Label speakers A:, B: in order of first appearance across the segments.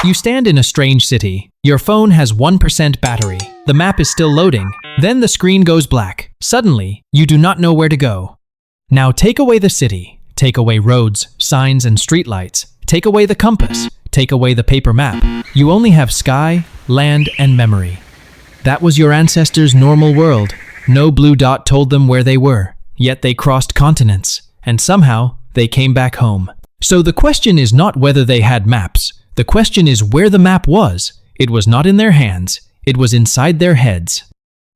A: You stand in a strange city. Your phone has 1% battery. The map is still loading. Then the screen goes black. Suddenly, you do not know where to go. Now take away the city. Take away roads, signs, and streetlights. Take away the compass. Take away the paper map. You only have sky, land, and memory. That was your ancestors' normal world. No blue dot told them where they were. Yet they crossed continents. And somehow, they came back home. So the question is not whether they had maps. The question is where the map was. It was not in their hands. It was inside their heads.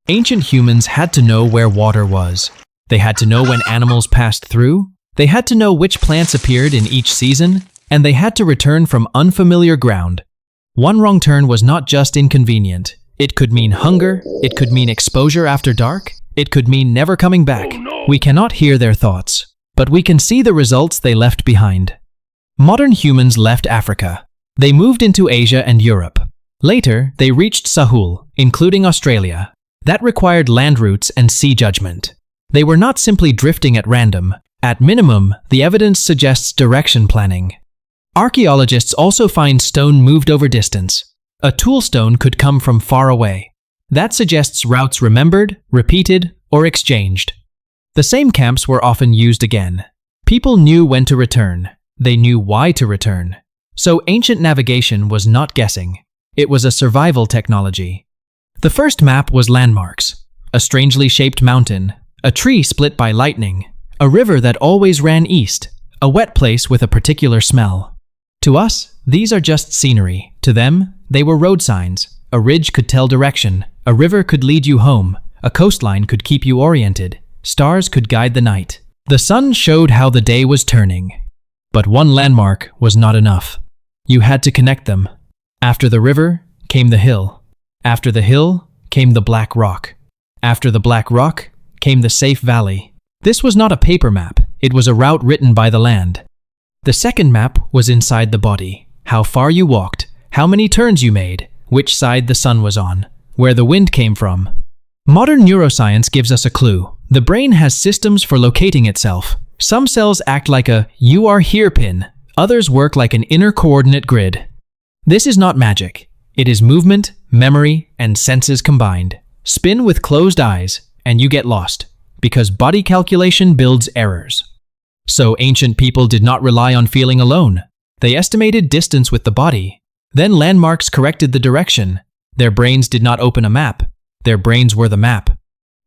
A: Ancient humans had to know where water was. They had to know when animals passed through. They had to know which plants appeared in each season. And they had to return from unfamiliar ground. One wrong turn was not just inconvenient. It could mean hunger. It could mean exposure after dark. It could mean never coming back.
B: Oh, no.
A: We cannot hear their thoughts, but we can see the results they left behind. Modern humans left Africa. They moved into Asia and Europe. Later, they reached Sahul, including Australia. That required land routes and sea judgment. They were not simply drifting at random. At minimum, the evidence suggests direction planning. Archaeologists also find stone moved over distance. A tool stone could come from far away. That suggests routes remembered, repeated, or exchanged. The same camps were often used again. People knew when to return. They knew why to return. So ancient navigation was not guessing. It was a survival technology. The first map was landmarks. A strangely shaped mountain, a tree split by lightning, a river that always ran east, a wet place with a particular smell. To us, these are just scenery. To them, they were road signs. A ridge could tell direction. A river could lead you home. A coastline could keep you oriented. Stars could guide the night. The sun showed how the day was turning. But one landmark was not enough. You had to connect them. After the river came the hill. After the hill came the black rock. After the black rock came the safe valley. This was not a paper map. It was a route written by the land. The second map was inside the body. How far you walked, how many turns you made, which side the sun was on, where the wind came from. Modern neuroscience gives us a clue. The brain has systems for locating itself. Some cells act like a "you are here" pin. Others work like an inner coordinate grid. This is not magic. It is movement, memory, and senses combined. Spin with closed eyes, and you get lost, because body calculation builds errors. So ancient people did not rely on feeling alone. They estimated distance with the body. Then landmarks corrected the direction. Their brains did not open a map. Their brains were the map.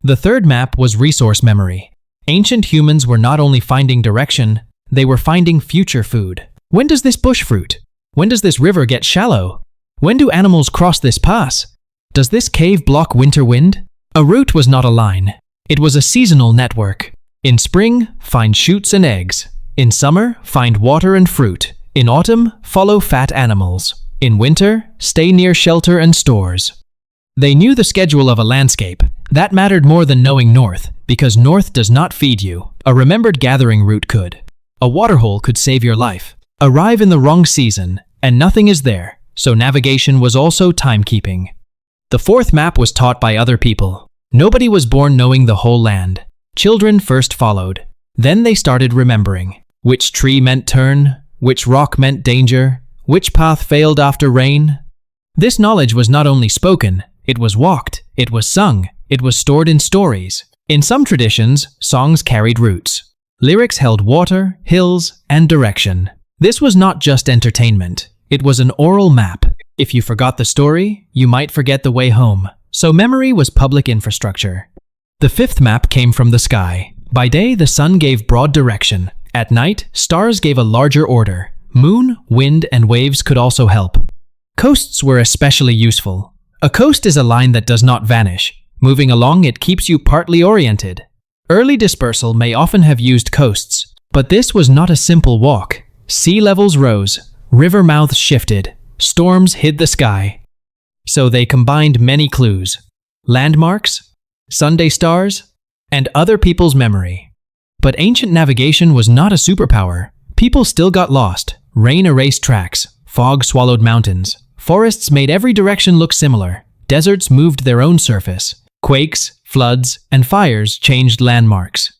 A: The third map was resource memory. Ancient humans were not only finding direction, they were finding future food. When does this bush fruit? When does this river get shallow? When do animals cross this pass? Does this cave block winter wind? A route was not a line. It was a seasonal network. In spring, find shoots and eggs. In summer, find water and fruit. In autumn, follow fat animals. In winter, stay near shelter and stores. They knew the schedule of a landscape. That mattered more than knowing north, because north does not feed you. A remembered gathering route could. A waterhole could save your life. Arrive in the wrong season, and nothing is there, so navigation was also timekeeping. The fourth map was taught by other people. Nobody was born knowing the whole land. Children first followed. Then they started remembering. Which tree meant turn, which rock meant danger, which path failed after rain. This knowledge was not only spoken, it was walked, it was sung, it was stored in stories. In some traditions, songs carried roots. Lyrics held water, hills, and direction. This was not just entertainment. It was an oral map. If you forgot the story, you might forget the way home. So memory was public infrastructure. The fifth map came from the sky. By day, the sun gave broad direction. At night, stars gave a larger order. Moon, wind, and waves could also help. Coasts were especially useful. A coast is a line that does not vanish. Moving along, it keeps you partly oriented. Early dispersal may often have used coasts, but this was not a simple walk. Sea levels rose, river mouths shifted, storms hid the sky. So they combined many clues: landmarks, Sunday stars, and other people's memory. But ancient navigation was not a superpower. People still got lost. Rain erased tracks, fog swallowed mountains. Forests made every direction look similar. Deserts moved their own surface. Quakes, floods, and fires changed landmarks.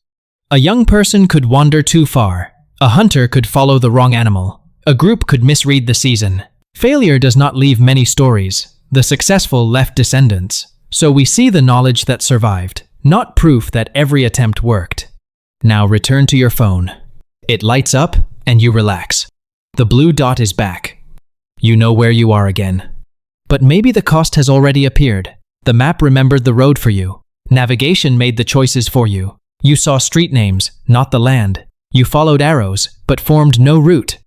A: A young person could wander too far. A hunter could follow the wrong animal. A group could misread the season. Failure does not leave many stories. The successful left descendants. So we see the knowledge that survived, not proof that every attempt worked. Now return to your phone. It lights up and you relax. The blue dot is back. You know where you are again. But maybe the cost has already appeared. The map remembered the road for you. Navigation made the choices for you. You saw street names, not the land. You followed arrows, but formed no route.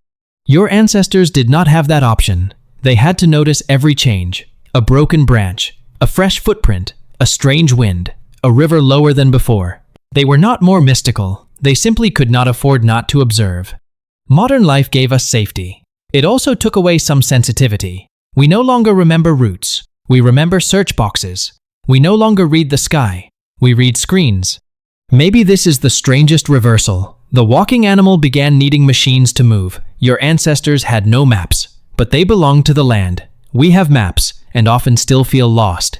A: Your ancestors did not have that option. They had to notice every change. A broken branch, a fresh footprint, a strange wind, a river lower than before. They were not more mystical. They simply could not afford not to observe. Modern life gave us safety. It also took away some sensitivity. We no longer remember routes. We remember search boxes. We no longer read the sky. We read screens. Maybe this is the strangest reversal. The walking animal began needing machines to move. Your ancestors had no maps, but they belonged to the land. We have maps, and often still feel lost.